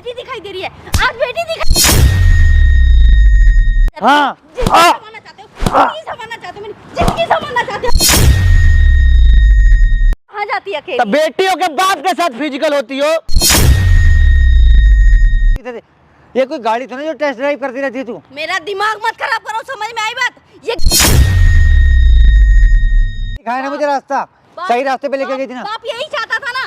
बेटी दिखाई दे रही है, आज बेटी दिखाई। हाँ संभालना चाहते हो, जिंदगी संभालना चाहते हो, मेरी जिंदगी संभालना चाहते हो। कहाँ जाती है अकेली? तो बेटियों के बाप के साथ फिजिकल होती हो। ये कोई गाड़ी तो नहीं जो टेस्ट ड्राइव करती रहती है तू? मेरा दिमाग मत खराब करो, समझ में आई बात? ये दिखाया ना मुझे रास्ता, सही रास्ते पे लेके गई थी ना। बाप यही चाहता था ना।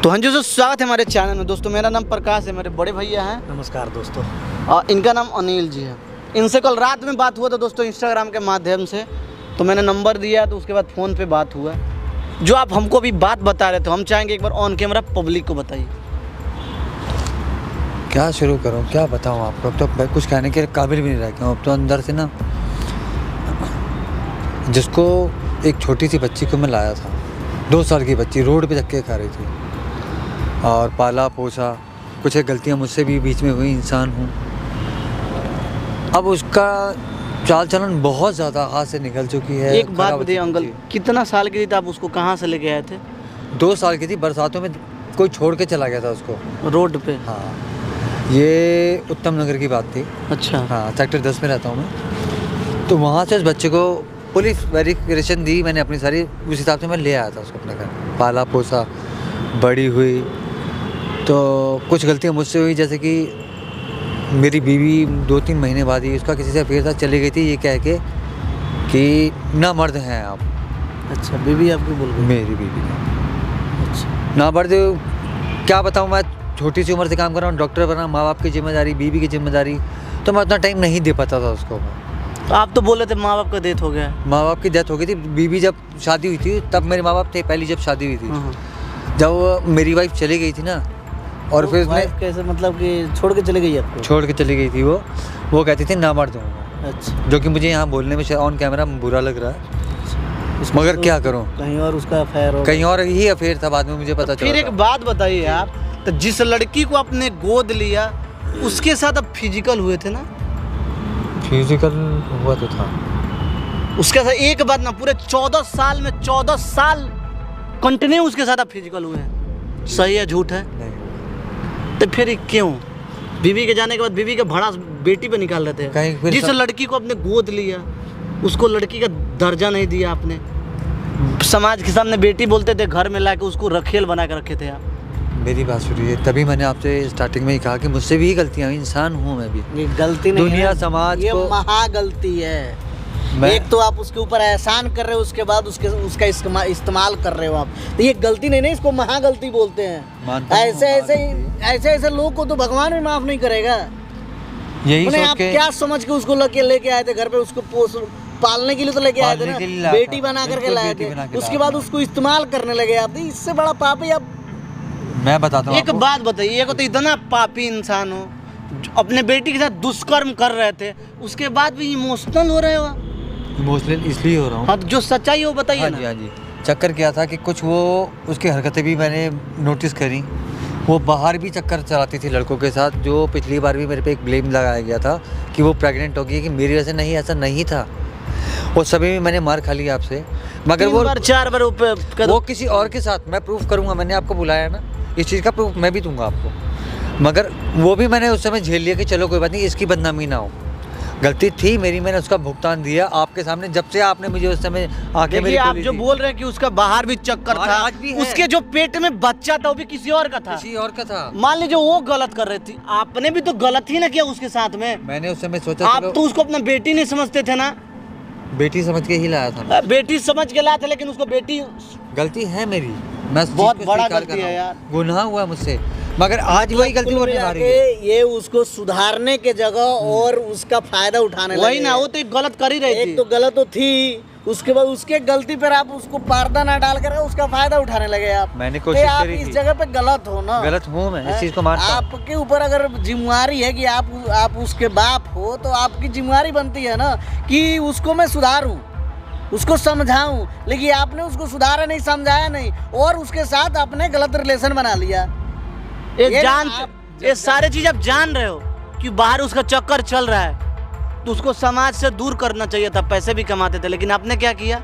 तो हाँ जी दोस्तों, स्वागत है हमारे चैनल में। दोस्तों मेरा नाम प्रकाश है, मेरे बड़े भैया हैं। नमस्कार दोस्तों। और इनका नाम अनिल जी है। इनसे कल रात में बात हुआ था दोस्तों, इंस्टाग्राम के माध्यम से। तो मैंने नंबर दिया, तो उसके बाद फ़ोन पे बात हुआ। जो आप हमको अभी बात बता रहे थे, हम चाहेंगे एक बार ऑन कैमरा पब्लिक को बताइए। क्या शुरू करूं, क्या बताऊं आपको? अब तो मैं कुछ कहने के काबिल भी नहीं रह गया हूं। अब तो अंदर से ना, जिसको एक छोटी सी बच्ची को मैं लाया था, 2 साल की बच्ची रोड पे धक्के खा रही थी, और पाला पोसा, कुछ एक गलतियां मुझसे भी बीच में हुई, इंसान हूं। अब उसका चाल चलन बहुत ज़्यादा हाथ से निकल चुकी है। एक बात बताइए अंकल, कितना साल की थी आप उसको कहाँ से लेके आए थे? 2 साल की थी, बरसातों में कोई छोड़ के चला गया था उसको रोड पे। हाँ, ये उत्तम नगर की बात थी। अच्छा। हाँ, सेक्टर 10 में रहता हूँ मैं। तो वहाँ से उस बच्चे को पुलिस वेरिफिकेशन दी मैंने अपनी सारी, उस हिसाब से मैं ले आया था उसको अपने घर। पाला पोसा, बड़ी हुई। तो कुछ गलतियाँ मुझसे हुई, जैसे कि मेरी बीवी 2-3 महीने बाद ही उसका किसी से अफेयर था, चली गई थी ये कह के कि ना मर्द हैं आप। अच्छा, बीवी आपकी बोल गई? मेरी बीवी अच्छा। ना मर्द, क्या बताऊँ मैं, छोटी सी उम्र से काम कर रहा हूँ, डॉक्टर बना, माँ बाप की जिम्मेदारी, बीवी की जिम्मेदारी, तो मैं उतना टाइम नहीं दे पाता था उसको। तो आप तो बोले थे माँ बाप का डेथ हो गया। माँ बाप की डेथ हो गई थी, बीवी जब शादी हुई थी तब मेरे माँ बाप थे, पहली जब शादी हुई थी। हाँ। जब मेरी वाइफ चली गई थी ना, और फिर उसने कैसे, मतलब कि छोड़ के चली गई आपको? छोड़ के चली गई थी वो कहती थी ना मर्द हूँ। अच्छा। जो कि मुझे यहाँ बोलने में ऑन कैमरा बुरा लग रहा है, मगर क्या करूँ, कहीं और उसका अफेयर हो, कहीं और ही अफेयर था, बाद में मुझे पता चला। फिर एक बात बताइए आप, तो जिस लड़की को आपने गोद लिया उसके साथ अब फिजिकल हुए थे ना? फिजिकल हुआ तो था उसके साथ एक बात ना, पूरे 14 साल में 14 साल कंटिन्यू उसके साथ आप फिजिकल हुए हैं। सही है झूठ है? नहीं। तो फिर क्यों बीवी के जाने के बाद बीवी का भड़ा बेटी पे निकाल रहे थे? कहीं फिर जिस लड़की को आपने गोद लिया उसको लड़की का दर्जा नहीं दिया आपने। समाज के सामने बेटी बोलते थे, घर में लाके उसको रखेल बना के रखे थे आप। मेरी बात सुनिए, तभी मैंने आपसे स्टार्टिंग में ही कहा कि मुझसे भी गलतियाँ, इंसान हूँ मैं भी। ये गलती नहीं दुनिया है, समाज ये को महा गलती है। मैं एक तो आप उसके ऊपर एहसान कर रहे हो, उसके बाद उसका इस्तेमाल कर रहे हो आप, तो ये गलती नहीं, इसको महा गलती बोलते हैं। मानता हूँ, ऐसे लोग को तो भगवान भी माफ नहीं करेगा। यही उन्हें सोच आप के क्या समझ के उसको लेके आए थे घर पे? उसको पालने के लिए तो लेके आए थे ना, बेटी बना करके लाए थे। उसके बाद उसको इस्तेमाल करने लगे आप। इससे बड़ा पापी आप। मैं बताता हूँ एक बात बताइए, एक तो इतना पापी इंसान हो, अपने बेटी के साथ दुष्कर्म कर रहे थे, उसके बाद भी इमोशनल हो रहे हो। इमोशनल इसलिए हो रहा हूँ। हाँ, तो जो सच्चाई है वो बताइए हाँ ना। जी, हाँ जी। चक्कर क्या था कि कुछ वो उसकी हरकतें भी मैंने नोटिस करी। वो बाहर भी चक्कर चलाती थी लड़कों के साथ, जो पिछली बार भी मेरे पे एक ब्लेम लगाया गया था कि वो प्रेग्नेंट हो गई, कि मेरी वजह से नहीं, ऐसा नहीं था। वो सभी में मैंने मार खा लिया आपसे, मगर 3 बार 4 बार वो किसी और के साथ, मैं प्रूफ करूँगा, मैंने आपको बुलाया ना, इस चीज़ का प्रूफ मैं भी दूंगा आपको। मगर वो भी मैंने उस समय झेल लिया कि चलो कोई बात नहीं, इसकी बदनामी ना हो। गलती थी मेरी, मैंने उसका भुगतान दिया आपके सामने। जब से आपने मुझे उस समय आके मेरी आप जो बोल रहे हैं कि उसका बाहर भी चक्कर था, आज भी है। उसके जो पेट में बच्चा था वो भी किसी और का था। किसी और का था। मान लीजिए वो गलत कर रही थी, आपने भी तो गलत ही ना किया उसके साथ में। मैंने उस समय सोचा आप तो उसको अपना बेटी नहीं समझते थे ना? बेटी समझ के ही लाया था मैं। बेटी समझ के लाया था, लेकिन उसको बेटी। गलती है मेरी, मैं बहुत बड़ा गलती है यार, गुनाह हुआ मुझसे, मगर आज वही गलती होने जा रही है। ये उसको सुधारने के जगह और उसका फायदा उठाने लगे। वही ना, वो तो गलत कर ही रही थी। एक तो गलत तो थी, उसके बाद उसके गलती पर आप उसको पर्दा ना डाल कर उसका फायदा उठाने लगे आप। मैंने कोशिश आप करी इस थी। जगह पे गलत हो ना। गलत हूँ मैं, इस चीज को मानता हूँ। आपके ऊपर अगर जिम्मेवारी है कि आप उसके बाप हो, तो आपकी जिम्मेवारी बनती है ना कि उसको मैं सुधारूं, उसको समझाऊं। लेकिन आपने उसको सुधारा नहीं, समझाया नहीं, और उसके साथ आपने गलत रिलेशन बना लिया। ये सारे चीज आप जान रहे हो कि बाहर उसका चक्कर चल रहा है, तो उसको समाज से दूर करना चाहिए था। पैसे भी कमाते थे, लेकिन आपने क्या किया?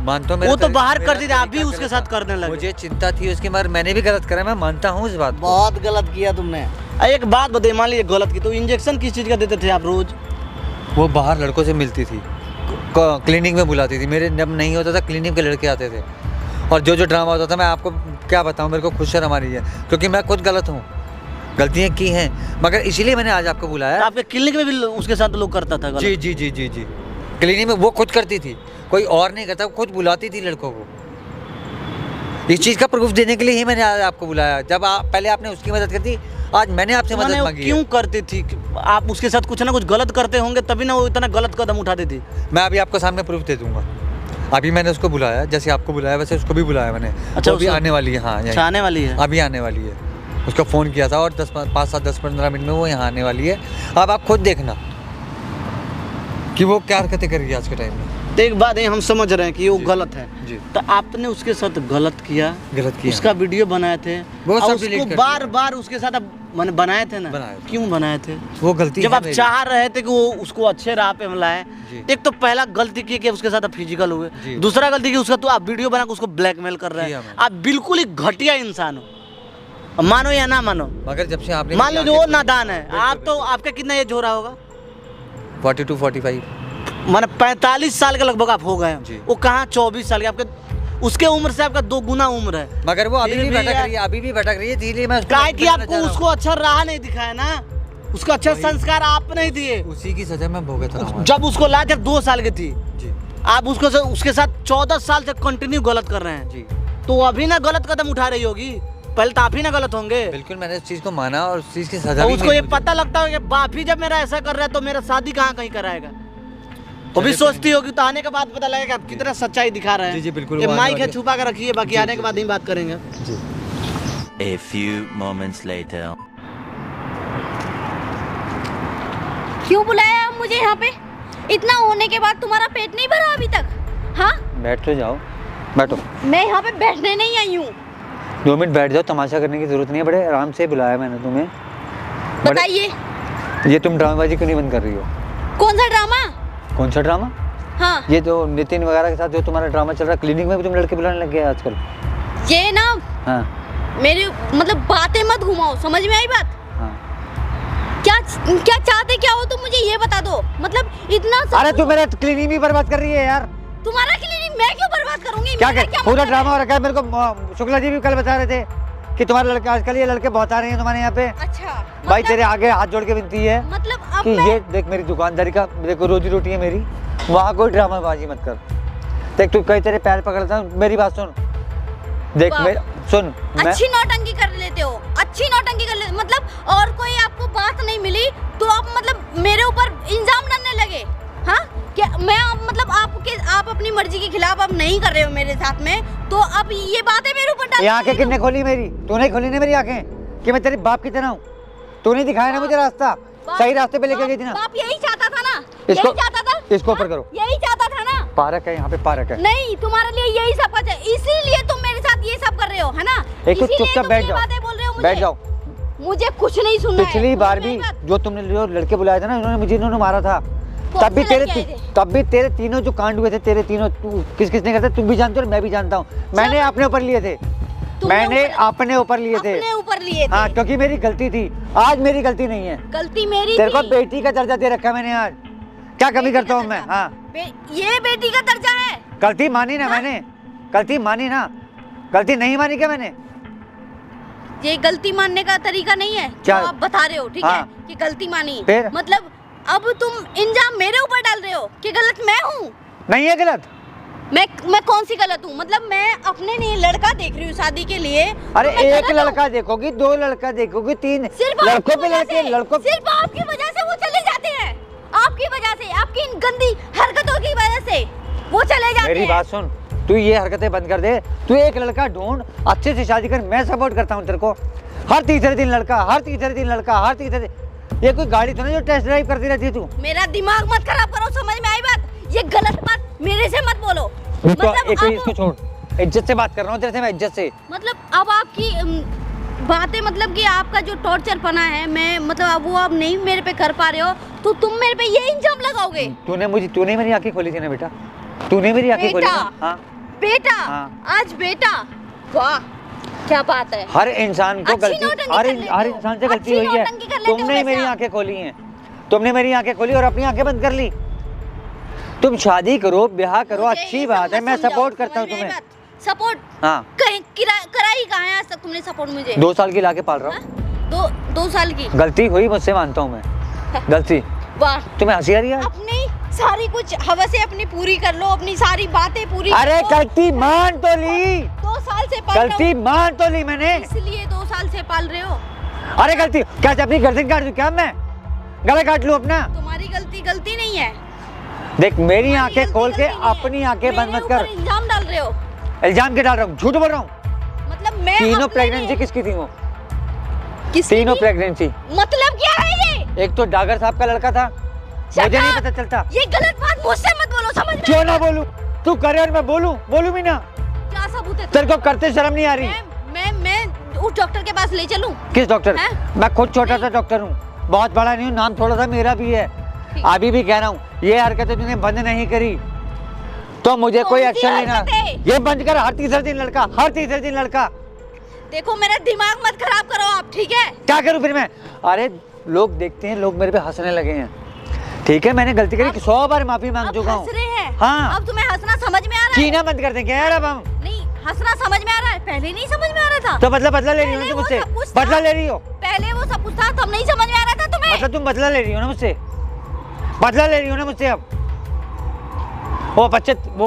मानता हूँ वो तो बाहर मेरा करती थी, आप भी तरीका उसके गलत साथ था। करने लगे। मुझे चिंता थी उसकी, मगर मैंने भी गलत करा, मैं मानता हूँ इस बात को। बहुत गलत किया तुमने। एक बात बताइए, मान लीजिए गलत की तो इंजेक्शन किस चीज़ का देते थे आप रोज? वो बाहर लड़कों से मिलती थी, क्लिनिक में बुलाती थी, मेरे जब नहीं होता था क्लिनिक के लड़के आते थे, और जो जो ड्रामा होता था मैं आपको क्या बताऊँ, मेरे को खुद शर्म आ रही है क्योंकि मैं खुद गलत हूँ, गलतियाँ की हैं, मगर इसीलिए मैंने आज आपको बुलाया। आपके क्लिनिक में भी उसके साथ लोग करता था गलत? जी जी जी जी जी, क्लिनिक में वो खुद करती थी, कोई और नहीं करता, वो खुद बुलाती थी लड़कों को। इस चीज़ का प्रूफ देने के लिए ही मैंने आज आपको बुलाया। जब आप पहले आपने उसकी मदद कर दी, आज मैंने आपसे मदद मांगी है। क्यों करती थी? आप उसके साथ कुछ ना कुछ गलत करते होंगे तभी ना वो इतना गलत कदम उठाती थी। मैं अभी आपको सामने प्रूफ दे दूंगा। अभी मैंने उसको बुलाया, जैसे आपको बुलाया वैसे उसको भी बुलाया मैंने। अच्छा, वो भी उसको- आने वाली है। हाँ, यहीं। अच्छा, आने वाली है। अभी आने वाली है। उसको फ़ोन किया था और 5-7-10-15 मिनट में वो यहाँ आने वाली है। अब आप खुद देखना कि वो क्या हरकतें करेगी आज के टाइम में। तो एक बात है, हम समझ रहे हैं कि वो जी। गलत है जी। तो आपने उसके साथ गलत किया, किया। उसका वीडियो बनाए थे, वो सब और delete उसको कर बार बार उसके साथ आप मैंने बनाए थे ना? बनाए थे। क्यों बनाए थे? वो गलती जब है आप मेरी। चाह रहे थे कि वो उसको अच्छे राह पे मिलाए। जी। एक तो पहला गलती की कि उसके साथ आप फिजिकल हुए, जी। दूसरा गलती की उसका तो आप वीडियो बना के उसको ब्लैकमेल कर रहे किया हैं। मैंने। आप बिल्कुल ही घटिया इंसान हो, मानो या ना मानो। मगर जब से आपने मान लो वो नादान है, आप तो आपका कितना एज हो रहा होगा? 42-45। माने 45 साल के लगभग आप हो गए जी। हैं। वो कहाँ 24 साल के, आपके उसके उम्र से आपका 2 गुना उम्र है। मगर वो अभी फिर भी भी भटक यार- रही है, अभी भी भटक रही है, इसीलिए मैं उसको काहे कि बताना आपको चाह रहा हूँ। उसको अच्छा राह नहीं दिखाया ना, उसको अच्छा संस्कार आप नहीं दिए। उसी की सजा मैं भुगत रहा हूँ। जब उसको लाए जब 2 साल की थी, जी आप उसको उसके साथ 14 साल से कंटिन्यू गलत कर रहे हैं, जी, तो अभी ना गलत कदम उठा रही होगी। पहले तो आप ही ना गलत होंगे। बिल्कुल मैंने उस चीज़ को माना और उस चीज़ की सजा और भी उसको मिली ये मुझे। पता लगता है कि बाप ही जब मेरा ऐसा कर रहा है तो मेरा शादी कहाँ कहीं कराएगा। वो भी चलिए, सोचती होगी, तो आने के बाद पता लगेगा कि आप कितना सच्चाई दिखा रहे हैं। जी, जी, बिल्कुल, ये वो आने माइक है, वाली है। छुपा कर रखिए, बाकी आने के बाद ही बात करेंगे। जी। A few moments later. क्यों बुलाया आप मुझे यहाँ पे? इतना होने के बाद तुम्हारा पेट नहीं भरा अभी तक? हाँ, बैठ तो जाओ, बैठो। मैं यहाँ पे बैठने नहीं आई हूँ। 2 मिनट बैठ जाओ, तमाशा करने की जरूरत नहीं है, बड़े आराम से बुलाया मैंने तुम्हें। बड़े- बताइए ये तुम ड्रामेबाजी क्यों नहीं बंद कर रही हो? कौन सा ड्रामा? कौन सा ड्रामा? हाँ, ये जो नितिन वगैरह के साथ जो तुम्हारा ड्रामा चल रहा है, क्लिनिक में भी तुम लड़के बुलाने लग गए आजकल। ये ना हाँ मेरी मतलब बातें मत घुमाओ, समझ में आई बात? हाँ। क्या क्या चाहते क्या हो तुम, मुझे ये बता दो। मतलब इतना सब अरे तू मेरा क्लिनिक भी बर्बाद कर रही है यार। तुम्हारा क्लिनिक मैं क्यों बर्बाद करूंगी? क्या मेरा क्या मतलब पूरा ड्रामा हो रखा है। मेरे को शुक्ला जी भी कल बता रहे थे कि तुम्हारे लड़के आजकल ये लड़के बहुत आ रहे हैं तुम्हारे यहाँ पे। अच्छा, भाई मतलब- तेरे आगे हाथ जोड़ के विनती है मतलब अब कि मैं ये देख मेरी दुकानदारी का, देखो रोजी रोटी है मेरी, वहाँ कोई ड्रामाबाजी मत कर। देख तू कई तेरे पैर पकड़ता हूँ, मेरी बात सुन। देख वाह। मेरी सुन, मैं अच्छी नौटंकी कर लेते हो, अच्छी नौटंकी कर लेते हो। मतलब और कोई आपको बात नहीं मिली तो आप मतलब मेरे ऊपर इल्जाम डालने लगे। हाँ, क्या मैं मतलब आप अपनी मर्जी के खिलाफ अब नहीं कर रहे हो मेरे साथ में, तो अब ये बातें मेरे ऊपर डाल ये आंखें किसने खोली मेरी? तूने खोली ना मेरी आंखें कि मैं तेरे बाप की तरह हूँ। तूने दिखाया ना मुझे रास्ता, सही रास्ते पे लेके गई थी ना। बाप यही चाहता था ना, इसको- यही चाहता था। इसको ऊपर करो। यही चाहता था ना। पार्क है यहाँ पे, पार्क है। नहीं, तुम्हारे लिए यही सब कुछ है, इसीलिए तुम मेरे साथ ये सब कर रहे हो, है ना? एक तो इसीलिए चुपचाप तुम बैठ ये जाओ, बातें बोल रहे हो मुझे। बैठ जाओ। मुझे कुछ नहीं सुनना है। पिछली बार समझ भी में आई बात? जो तुमने जो लड़के बुलाए थे ना, इन्होंने मुझे इन्होंने मारा था। कौन तब भी से तेरे लड़के आए थे? तब भी तेरे तीनों जो कांड हुए थे, तेरे तीनों किस किसने करते तुम भी जानते हो और मैं भी जानता हूँ। मैंने अपने ऊपर लिए थे, तुमने मैंने ऊपर- अपने ऊपर लिए थे। अपने ऊपर लिए थे। हाँ, क्योंकि मेरी गलती थी। आज मेरी गलती नहीं है। गलती मेरी तेरे को थी। बेटी का दर्जा दे रखा है मैंने। आज क्या कमी बेटी करता का हूँ मैं? दर्जा। हाँ, ये बेटी का दर्जा है। गलती मानी ना मैंने, गलती मानी ना, गलती नहीं मानी क्या मैंने? ये गलती मानने का तरीका नहीं है जो क्या? आप बता रहे हो, ठीक हाँ। है कि गलती मानी। फिर? मतलब अब तुम इल्जाम मेरे ऊपर डाल रहे हो कि गलत मैं हूँ। नहीं है गलत। मैं कौन सी गलत हूँ? मतलब मैं अपने लिए लड़का देख रही हूँ शादी के लिए। अरे तो मैं एक गलत हूँ? लड़का देखोगी, 2 लड़का देखोगी, 3 सिर्फ लड़कों आपकी पे वजह लड़के, से, लड़कों सिर्फ आपकी वजह से वो चले जाते हैं। आपकी वजह से, आपकी इन गंदी हरकतों की वजह से वो चले जाते मेरी हैं। बात सुन, तू ये हरकतें बंद कर दे। तू एक लड़का ढूंढ, अच्छे से शादी कर, मैं सपोर्ट करता हूँ तेरे को। हर तीसरे दिन लड़का, हर तीसरे दिन लड़का, हर तीसरे दिन। ये कोई गाड़ी तो नहीं जो टेस्ट ड्राइव करती रहती है तू? मेरा दिमाग मत खराब करो, समझ में आई बात? ये गलत बात मेरे से मत बोलो। तो मतलब एक अब- इसको छोड़, इज्जत से बात कर रहा हूँ तेरे से मैं, इज्जत से। मतलब अब आपकी बातें, मतलब कि आपका जो टॉर्चर पना है, मैं मतलब अब वो आप नहीं मेरे पे कर पा रहे हो, तो तुम मेरे पे ये इल्जाम लगाओगे? तूने मेरी आंखें खोली थी ना बेटा, तूने मेरी आंखें खोली बेटा? ना। हाँ, बेटा, हाँ। आज बेटा, वाह क्या बात है। हर इंसान को अच्छी गलती, नौटंकी हर कर लेते हर हो। इंसान से गलती अच्छी हुई है। नौटंकी कर लेते हो तुमने ही वैसे मेरी आप। आंखें खोली हैं, तुमने मेरी आंखें खोली और अपनी आंखें बंद कर ली। तुम शादी करो, ब्याह करो, मुझे अच्छी ये बात सब है, मत मैं समझाओ, सपोर्ट करता हूँ समझ में आई तुम्हें। बात? सपोर्ट हाँ, कहीं कराई कहाँ है आज तक तुमने सपोर्ट मुझे? 2 साल की लाके पाल रहा हाँ? हूँ। दो साल की। गलती हुई मुझसे, मानता हूँ मैं, गलती। वाह, तुम्हें हंसी आ रही है? अपनी सारी कुछ हवसें अपनी पूरी कर लो, अपनी सारी बातें पूरी अरे कर लो। गलती मान तो ली, 2 साल से पाल रहे गलती मान तो ली मैंने। हो, इसलिए 2 साल से पाल रहे हो। अरे गलती क्या, अपनी गर्दन काट दूं क्या मैं? गला काट लूं अपना? तुम्हारी गलती नहीं है। देख मेरी तुम्हारी आंखें गलती खोल के नहीं है। अपनी आंखें बंद मेरे मत कर। ऊपर इल्जाम डाल रहे हो। इल्जाम क्या डाल रहा हूँ? झूठ बोल रहा हूँ। मतलब मैं तीनों अपने प्रेगनेंसी लिए- किसकी थी वो? किसकी तीनों थी? प्रेगनेंसी। मतलब क्या है ये? एक तो डागर साहब का लड़का था, मुझे नहीं पता चलता। ये गलत बात मुझसे मत बोलो, समझ में? क्यों ना बोलूं? तू करे और मैं बोलूं भी ना। क्या सबूत है? तेरे को करते शर्म नहीं आ रही? मैं उस डॉक्टर के पास ले चलूं? किस डॉक्टर? हैं? मैं खुद छोटा सा डॉक्टर हूँ, बहुत बड़ा नहीं हूँ, नाम थोड़ा सा मेरा भी है। ठीक। अभी भी कह रहा हूँ, ये हरकतें तूने बंद नहीं करी तो मुझे कौन कोई सी एक्शन लेना। हरकतें? ये बंद कर। हर तीसरे दिन लड़का, हर तीसरे दिन लड़का। देखो मेरा दिमाग मत खराब करो आप, ठीक है? क्या करूं फिर मैं? अरे लोग देखते हैं, लोग मेरे पे हंसने लगे हैं। ठीक है, मैंने गलती करी, 100 बार माफी मांग अब चुका हूँ। हंस रहे हैं। हाँ। अब तुम्हें हंसना समझ में आ रहा है? कीना बंद कर दें क्या यार अब हम? नहीं, हंसना समझ में आ रहा है, पहले नहीं समझ में आ रहा था। तो बदला ले रही हो ना पहले तुम वो मुझसे? सब कुछ था। बदला ले रही हो? पहले वो सब कुछ था, तब नहीं समझ में आ रहा था तुम्हें। मतलब तुम बदला ले रही हो ना मुझसे? बदला ले रही हो ना मुझसे अब? वो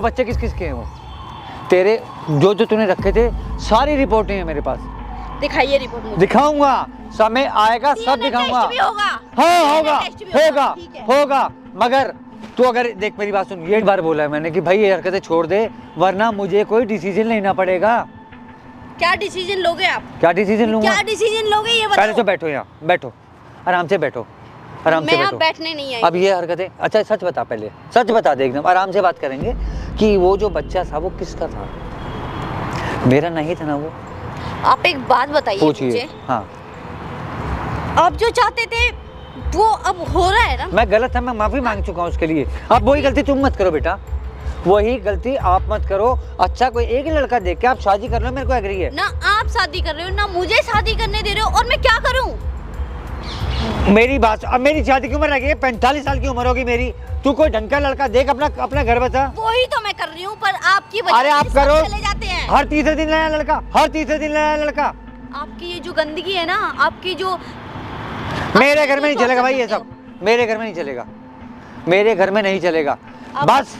बच्चे किस किस के हैं? वो तेरे जो तूने रखे थे, सारी रिपोर्टें हैं मेरे पास। दिखाइए रिपोर्ट मुझे। दिखाऊंगा, समय आएगा सब DNA दिखाऊंगा। टेस्ट भी होगा। हाँ DNA होगा, टेस्ट भी होगा, ठीक है। होगा। मगर तू अगर देख मेरी बात सुन, ये बार बोला है मैंने कि भाई ये हरकतें छोड़ दे, वरना मुझे कोई डिसीजन लेना पड़ेगा। क्या डिसीजन लोगे आप? क्या डिसीजन लूंगा? क्या डिसीजन लोगे ये पहले बताओ। तो बैठो यहाँ, बैठो आराम से बैठो, आराम से मैं यहाँ बैठो। बैठने नहीं आई। अब ये हरकतें, अच्छा सच बता, पहले सच बता दे, एकदम आराम से बात करेंगे कि वो जो बच्चा था वो किसका था? मेरा नहीं था ना वो? आप एक बात बताइए पूछिए। मुझे, हाँ, आप जो चाहते थे वो अब हो रहा है ना? मैं गलत था, मैं माफी मांग चुका हूँ उसके लिए। अब वही गलती तुम मत करो बेटा, वही गलती आप मत करो। अच्छा कोई एक ही लड़का देख के आप शादी कर लो, मेरे को एग्री है। ना आप शादी कर रहे हो, ना मुझे शादी करने दे रहे हो, और मैं क्या करूं? मेरी बात, अब मेरी शादी की उम्र रह गई है, 45 साल की उम्र होगी मेरी। तू कोई ढंग का लड़का देख, अपना घर बचा। वही तो मैं कर रही हूँ, पर आपकी वजह अरे से आप सब करो, चले जाते हैं। हर तीसरे दिन नया लड़का, हर तीसरे दिन नया लड़का। आपकी ये जो गंदगी है ना, आपकी जो मेरे घर में नहीं चलेगा भाई ये सब, मेरे घर में नहीं चलेगा, मेरे घर में नहीं चलेगा। अब- बस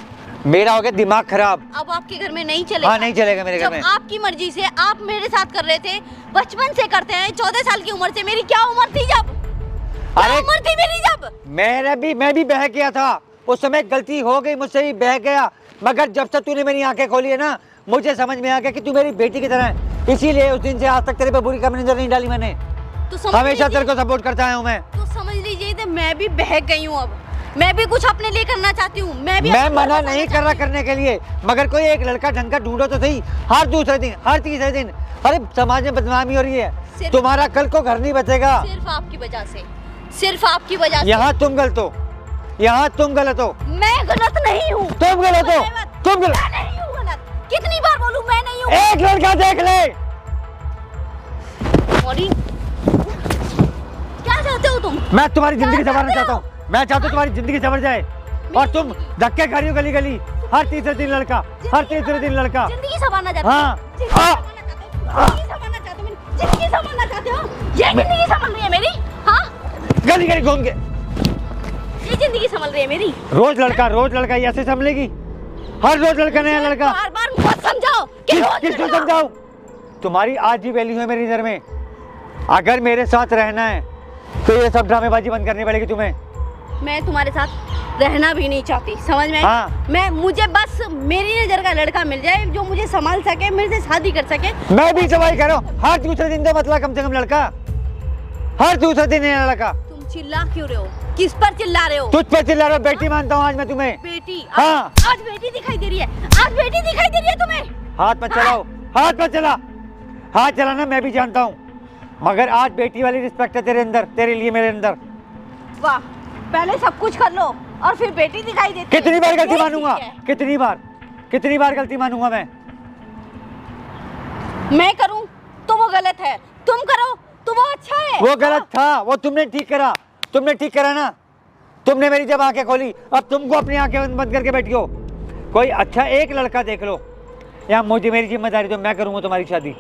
मेरा हो गया दिमाग खराब। अब आपके घर में नहीं चलेगा। हाँ नहीं चलेगा मेरे घर जब में। आपकी मर्जी से आप मेरे साथ कर रहे थे, बचपन से करते हैं, 14 साल की उम्र से। मेरी क्या उम्र थी जब? क्या अरे उम्र थी मेरी जब? मैं भी बह गया था उस समय, गलती हो गई मुझसे भी, बह गया। मगर जब से तूने मेरी आंखें खोली है ना, मुझे समझ में आ गया कि तू मेरी बेटी की तरह है। इसीलिए उस दिन से आज तक तेरे पे बुरी कमी नजर नहीं डाली मैंने। तो समझ हमेशा लीजिए- तेरे को सपोर्ट करता आया हूँ मैं। तो समझ लीजिए तो मैं भी बहक गई हूँ। अब मैं भी कुछ अपने लिए करना चाहती हूँ। मैं भी मैं अपना घर मना बसाना नहीं कर रहा चाहती हूँ। करने के लिए, मगर कोई एक लड़का ढंग का ढूंढो तो सही। हर दूसरे दिन, हर तीसरे दिन, अरे समाज में बदनामी हो रही है। सिर्फ- तुम्हारा कल को घर नहीं बचेगा। सिर्फ आपकी वजह से, सिर्फ आपकी वजह से। यहाँ तुम गलत हो, यहाँ तुम गलत हो, मैं गलत नहीं हूँ। तुम गलत हो, तुम गलत। मैं नहीं हूँ गलत। कितनी बार बोलूँ मैं नहीं हूँ? एक लड़का देख ले। मौरी, क्या चाहते हो तुम? मैं तुम्हारी जिंदगी क्या संवारना चाहते चाहता हो? हूँ, मैं चाहता हूँ तुम्हारी जिंदगी संवर जाए, और तुम धक्के खा रही हो गली गली। हर तीसरे दिन लड़का, हर तीसरे दिन लड़का। जिंदगी संवारना चाहते हो? हाँ। जिंदगी संवारना चाहते हो? जिंदगी संवारना चाहते हो? ये जिंदगी संभल रही है मेरी? हाँ, गली गली घूम के ये जिंदगी संभल रही है मेरी। रोज लड़का ये ऐसे संभलेगी? हर रोज लड़का नया लड़का। बार बार मत समझाओ कि रोज किसको लड़का। समझाऊं? तुम्हारी आज भी वैल्यू है मेरी नजर में। अगर मेरे साथ रहना है तो ये सब ड्रामेबाजी बंद करनी पड़ेगी तुम्हें। मैं तुम्हारे साथ रहना भी नहीं चाहती, समझ में? हाँ। मुझे बस मेरी नजर का लड़का मिल जाए जो मुझे संभाल सके, मेरे से शादी कर सके। मैं भी सवाल कर रहा हूँ, हर दूसरे दिन तो मतलब कम से कम लड़का, हर दूसरे दिन नया लड़का। तुम चिल्ला क्यों रहे हो? किस पर चिल्ला रहे हो? तुझ पे चिल्ला रहा हूँ, बेटी मानता हूँ आज मैं तुम्हें। बेटी? हाँ। आज बेटी दिखाई दे रही है? आज बेटी दिखाई दे रही है तुम्हें? हाथ मत चलाओ, हाथ मत चला। हाथ चलाना मैं भी जानता हूँ, मगर आज बेटी वाली रिस्पेक्ट है तेरे अंदर, तेरे लिए मेरे अंदर। वाह, पहले सब कुछ कर लो और फिर बेटी दिखाई देती है। कितनी बार गलती ये मानूंगा? ठीक है। कितनी बार गलती मानूंगा मैं? मैं करूं तो वो गलत है, तुम करो तो वो अच्छा है। वो गलत था, वो तुमने ठीक करा, तुमने ठीक करा ना। तुमने मेरी जब आंखें खोली, अब तुमको अपनी आंखें बंद करके बैठी हो। कोई अच्छा एक लड़का देख लो, या मुझे मेरी जिम्मेदारी तो मैं करूंगा तुम्हारी शादी,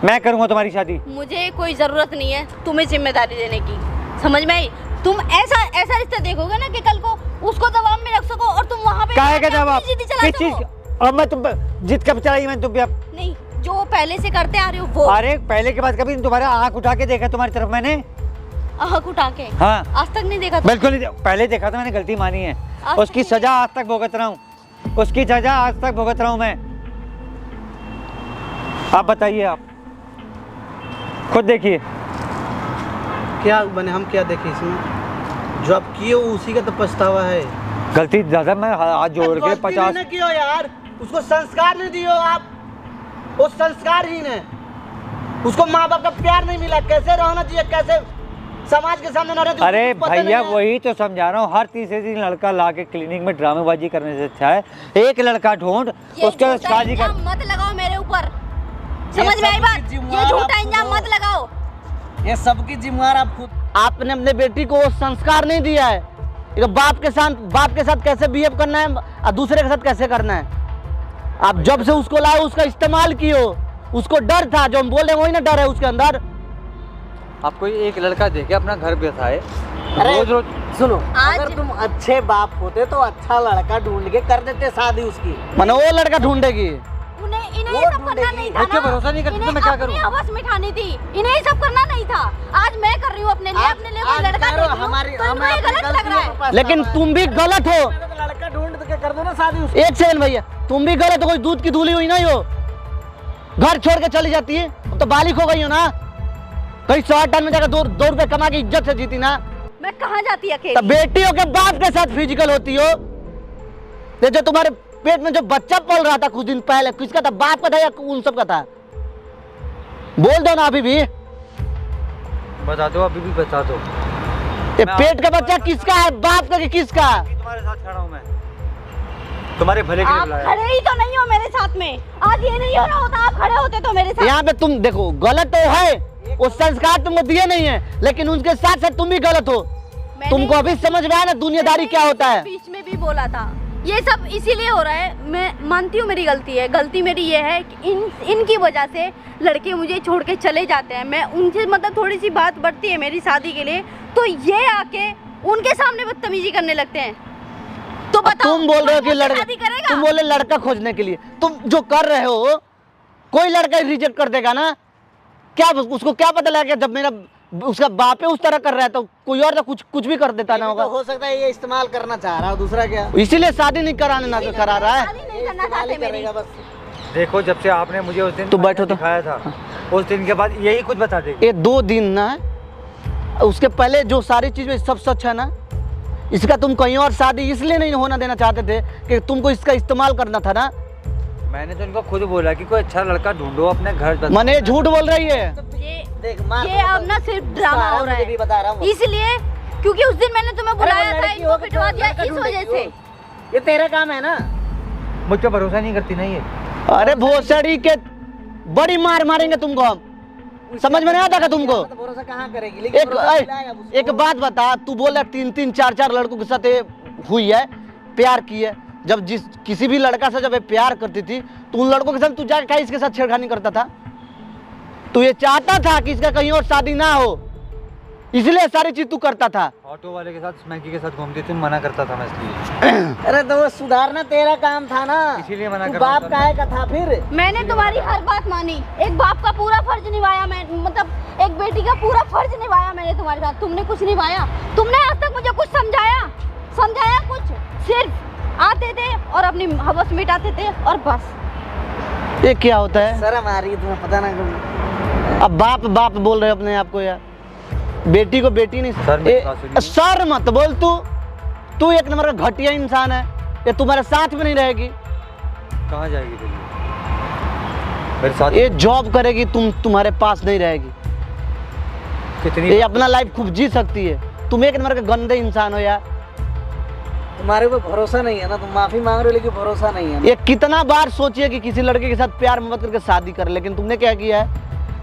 मैं करूंगा तुम्हारी शादी। मुझे कोई जरूरत नहीं है तुम्हें जिम्मेदारी देने की, समझ में आई? तुम ऐसा ऐसा रिश्ता देखोगे ना कि कल को उसको दबाव में रख सको और तुम वहाँ पे काहे का जाके जवाब? अपनी जिद्दी चला किस चीज? सको। अब मैं तुम जिद कब चलाई मैंने तुम पे? अब नहीं, जो पहले से करते आ रहे हो वो। अरे पहले के बाद कभी तुम्हारा आंख उठा के देखा तुम्हारी तरफ मैंने? आँख उठा के? हाँ, आज तक नहीं देखा था। बिल्कुल नहीं। पहले देखा था मैंने, गलती मानी है, आज उसकी तक सजा आज तक भुगत रहा हूँ, उसकी सजा आज तक भुगत रहा हूँ मैं। आप बताइए, आप खुद देखिए। क्या बने, हम क्या देखें इसमें? जो आप किए हो उसी का तो पछतावा है। गलती दादा मैं हाथ जोड़ के गलती 50 नहीं किया यार, उसको संस्कार नहीं दियो आप, वो संस्कारहीन है। उसको माँ बाप का प्यार नहीं मिला, कैसे रहना चाहिए, कैसे समाज के सामने रहना चाहिए। अरे उसको पता भैया नहीं है। वही तो समझा रहा हूँ, हर तीसरे दिन लड़का ला के क्लिनिक में ड्रामेबाजी करने से अच्छा है एक लड़का ढूंढ ये उसके झूठा शादी कर। इल्जाम मत लगाओ मेरे ऊपर, समझ में आई सबकी बात? जिम्मेदार ये झूठा आप इल्जाम खुद मत लगाओ। ये सबकी जिम्मेदार आप खुद। आपने अपने बेटी को वो संस्कार नहीं दिया है, एक बाप के साथ कैसे बिहेव करना है और दूसरे के साथ कैसे करना है। आप जब से उसको लाए उसका इस्तेमाल किए, उसको डर था, जो हम बोल रहे हैं वही ना डर है उसके अंदर। आप कोई एक लड़का देखे अपना घर बसाए, अरे रोज रोज सुनो, आज- अगर तुम अच्छे बाप होते तो अच्छा लड़का ढूंढ के कर देते शादी उसकी। माने वो लड़का ढूंढेगी। इन्हें वो ये सब करना ढूंढेगी। नहीं था मुझे ना। भरोसा नहीं करती तो इन्हें मैं क्या अपनी करूं? हवस मिटानी थी, इन्हें ये सब करना नहीं था। आज मैं कर रही हूँ अपने लिए, अपने लिए कोई आज लड़का करो, देख रही हूँ, हमारी तो इनको हमें ये अपनी गलत लग रहा गलतियों है। पर पछतावा लेकिन है। तुम भी गलत हो। तो लड़का ढूंढ के कर दो ना शादी उसकी। एक सेकंड भैया, तुम भी गलत हो, कोई दूध की धूली हुई नहीं हो, घर छोड़ के चली जाती है। अब तो बालिक हो गई हो ना, कहीं 100 टन में जाकर 2 रुपए कमा के इज्जत से जीती ना। मैं कहाँ जाती तो अकेली? बेटियों के बाप के साथ फिजिकल होती हो। ये जो तुम्हारे पेट में जो बच्चा पल रहा था कुछ दिन पहले, किसका था, बाप का था या उन सब का था? बोल दो ना अभी भी। बता दो, अभी भी बता दो। ये पेट का बच्चा किसका है, बाप का कि किसका? तुम्हारे साथ खड़ा हूँ मैं, तुम्हारे भले के लिए आप बुलाया। खड़े ही तो नहीं हो मेरे साथ में। आज ये नहीं हो रहा होता, आप खड़े होते तो मेरे साथ। यहाँ पे तुम देखो, गलत तो है, वो संस्कार तुमको दिए नहीं है, लेकिन उनके साथ साथ तुम भी गलत हो। मैंने- तुमको अभी समझ में आया ना दुनियादारी क्या होता है। बीच में भी बोला था, ये सब इसीलिए हो रहा है। मैं मानती हूँ मेरी गलती है, गलती मेरी ये है कि इनकी वजह से लड़के मुझे छोड़ के चले जाते हैं। मैं उनसे मतलब थोड़ी सी बात बढ़ती है मेरी शादी के लिए, तो ये आके उनके सामने बदतमीजी करने लगते हैं। तो बताओ, तुम बोल रहे हो कि कौन लड़का, शादी करेगा? तुम बोले लड़का खोजने के लिए, तुम जो कर रहे हो कोई लड़का रिजेक्ट कर देगा ना। क्या उसको क्या पता लगा जब मेरा उसका बाप है उस तरह कर रहा है, तो कोई और तो कुछ भी कर देता ना तो होगा। हो सकता है ये इस्तेमाल करना चाह रहा हो, दूसरा क्या इसीलिए शादी नहीं कराने ना करा रहा है। शादी नहीं करना इस्तेमाल ही चाहते मेरी। करेगा बस। देखो, जब से आपने मुझे उस दिन तू बैठो तो। दिखाया था, उस दिन के बाद यही कुछ बता देगी। ये 2 दिन ना, उसके पहले जो सारी चीजें सब सच है ना, इसका तुम कहीं और शादी इसलिए नहीं होना देना चाहते थे कि तुमको इसका इस्तेमाल करना था ना। मैंने तो इनको खुद बोला कि कोई अच्छा लड़का ढूंढो अपने घर बस। मने झूठ बोल रही है। ये देख मार, ये अब ना सिर्फ ड्रामा हो रहा मुझे भी बता रहा है, हूँ। इसलिए क्योंकि उस दिन मैंने तुम्हें बुलाया था, लड़की इनको हो के पिटवा दिया लड़का इस ढूंढेगी वजह से। वो। ये तेरा काम है ना। मुझ पे भरोसा नहीं करती ना ये। अरे भोसड़ी के बड़ी मार मारेंगे तुमको हम। समझ में नहीं आता का तुमको? तो भरोसा कहाँ करेगी, लेकिन भरोसा दिलाएगा उसको। एक बात बता, तू बोल रहा 3-3, 4-4 लड़कों के साथ ये हुई है, प्यार की है। जब किसी भी लड़का से जब ये प्यार करती थी तो उन लड़कों के साथ तू जाकर इसके साथ छेड़खानी करता था। तू ये चाहता था कि इसका कहीं और शादी ना हो, इसलिए सारी चीज तू करता था। ऑटो वाले के साथ, स्मैकी के साथ घूमती थी, मना करता था मैं इसलिए। अरे तो वो सुधारना तेरा काम था ना, इसीलिए मना तू कर रहा बाप था। काहे का था फिर? मैंने तुम्हारी हर बात मानी, एक बाप का पूरा फर्ज निभाया मैं, मतलब एक बेटी का पूरा फर्ज निभाया मैंने तुम्हारे साथ। तुमने कुछ निभाया? तुमने आज तक मुझे कुछ समझाया कुछ? सिर्फ आते थे और अपनी हवस मिटाते थे और बस। ये क्या होता है? शर्म आ रही है तुम्हें, पता ना कभी। अब बाप बाप बोल रहे हो अपने आप को यार, बेटी को बेटी नहीं। सर मत कहा सुनिए। सर मत बोल। तू एक नंबर का घटिया इंसान है, ये तुम्हारे साथ में नहीं रहेगी। कहाँ जाएगी दिल्ली? मेरे साथ ये जॉब करेगी, तुम्हारे पास नहीं रहेगी। कितनी ये अपना लाइफ खूब जी सकती है। तुम एक नंबर का गंदे इंसान हो यार। तुम्हारे ऊपर भरोसा नहीं है ना, तुम माफी मांग रहे हो लेकिन भरोसा नहीं है ना। ये कितना बार सोचिए कि किसी लड़के के साथ प्यार मोहब्बत करके शादी कर, लेकिन तुमने क्या किया है?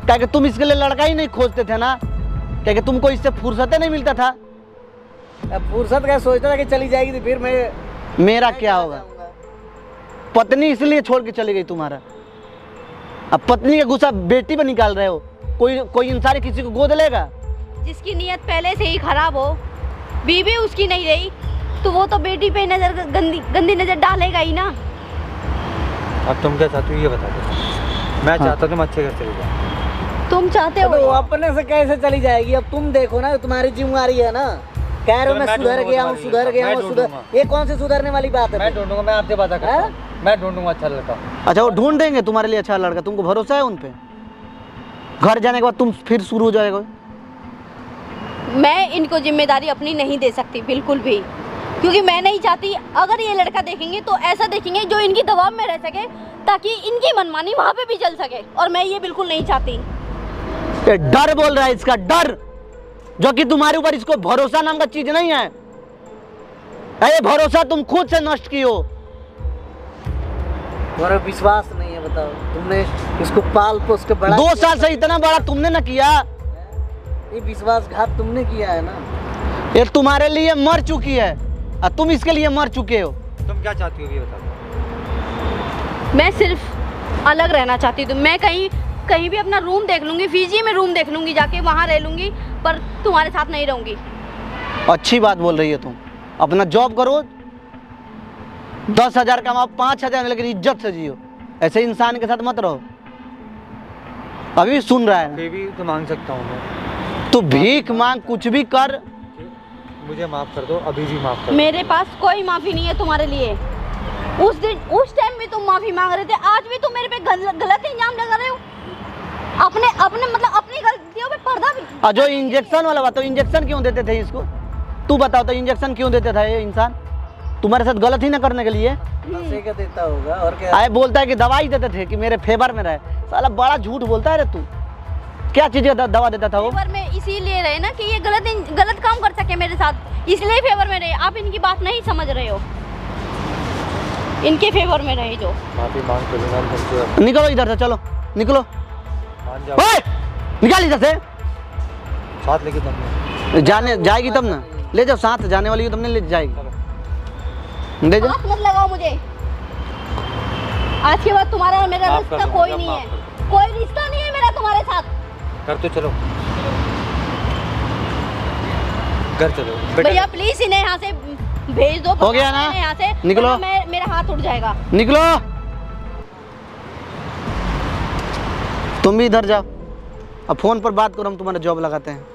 क्या कि तुम इसके लिए लड़का ही नहीं खोजते थे ना? क्या कि तुमको इससे फुर्सत नहीं मिलता था? अब फुर्सत का सोचता था कि चली जाएगी तो फिर मैं मेरा क्या होगा? पत्नी इसलिए छोड़ के चली गई तुम्हारा। अब पत्नी का गुस्सा बेटी पर निकाल रहे हो। कोई इंसान किसी को गोद लेगा? जिसकी नीयत पहले से ही खराब हो, बीवी उसकी नहीं रही, तो वो तो बेटी पे नजर गंदी नजर डालेगा ही ना। अब तुम क्या चाहती हो ये बता दो। मैं चाहता हूँ तुम अच्छे घर चले जाओ। तुम चाहते तो वो हो अपने से कैसे चली जाएगी? अब तुम देखो ना, तुम्हारी जिम्मेवारी है ना। कह रहे हो मैं सुधर गया हूँ, सुधर गया हूँ, सुधर। ये कौन सी सुधरने वाली बात है? मैं ढूंढूंगा, मैं आपसे बात करता हूँ, मैं ढूंढूंगा अच्छा लड़का। अच्छा, वो ढूंढ देंगे तुम्हारे लिए अच्छा लड़का? तुमको भरोसा है उन पे? घर जाने के बाद तुम फिर शुरू हो जाएगा। मैं इनको जिम्मेदारी अपनी नहीं दे सकती बिल्कुल भी, क्योंकि मैं नहीं चाहती अगर ये लड़का देखेंगे तो ऐसा देखेंगे जो इनकी दबाव में रह सके, ताकि इनकी मनमानी वहाँ पे भी चल सके, और मैं ये बिल्कुल नहीं चाहती। ये डर बोल रहा है, इसका डर, जो कि तुम्हारे ऊपर इसको भरोसा नाम का चीज नहीं है। ये भरोसा तुम खुद से नष्ट की हो। तुम्हारा विश्वास नहीं है, बताओ। तुमने इसको पाल पोस के बड़ा 2 साल से इतना बड़ा तुमने ना किया। ये विश्वासघात तुमने किया है ना। ये तुम्हारे लिए मर चुकी है और तुम इसके लिए मर चुके हो। तुम क्या चाहती हो ये बता दो। मैं सिर्फ अलग रहना चाहती हूँ। मैं कहीं भी अपना रूम देख लूँगी, फीजी में रूम देख लूँगी, जाके वहाँ रह लूँगी, पर तुम्हारे साथ नहीं रहूँगी। अच्छी बात बोल रही है तुम। अपना जॉब करो, 10,000 कमाओ, 5,000, लेकिन इज्जत से जियो। ऐसे इंसान के साथ मत रहो। अभी भी सुन रहा है ना? फिर भी तो मांग सकता हूँ मैं। तू भीख मांग, कुछ भी कर, मुझे माफ कर दो, अभी भी माफ कर दो। मेरे पास कोई माफ़ी नहीं है तुम्हारे लिए। उस टाइम भी तुम माफ़ी मांग रहे थे, आज भी तुम मेरे पे गलत इल्जाम लगा रहे हो। अपने मतलब अपनी गलतियों पे पर्दा भी। और जो इंजेक्शन वाला बात, तो इंजेक्शन क्यों देते थे इसको? तू बताओ तो, इंजेक्शन क्यों देते था ये इंसान? तुम्हारे साथ गलत ही ना करने के लिए। नशे का देता होगा और क्या। आए बोलता है कि दवाई देते थे कि मेरे फेवर में रहे। साला बड़ा झूठ बोलता है रे तू। क्या चीज का दवा देता था वो? फेवर में इसीलिए रहे ना कि ये गलत काम कर सके मेरे साथ, इसलिए फेवर में रहे। आप इनकी बात नहीं समझ रहे हो, इनके फेवर में रहे जो। माफी मांग कर लूंगा तुमसे। निकलो इधर से, चलो निकलो। मान जाओ। ओए, निकाल इधर से। साथ लेके तुम जाने जाएगी तब ना, ले जाओ साथ। जाने वाली हो तुमने, ले जाएगी, ले जाओ। हाथ मत लगाओ मुझे। आज के बाद तुम्हारा और मेरा माफ कर रिश्ता दूंगा, कोई जब नहीं माफ है, कर कोई रिश्ता नहीं है मेरा तुम्हारे साथ। घर तो चलो, घर चलो बेटा। भैया प्लीज इन्हें यहाँ से भेज दो। हो गया ना? यहाँ से निकलो। वरना मेरा हाथ उठ जाएगा। निकलो, तुम भी इधर जाओ। अब फोन पर बात करो, हम तुम्हारा जॉब लगाते हैं।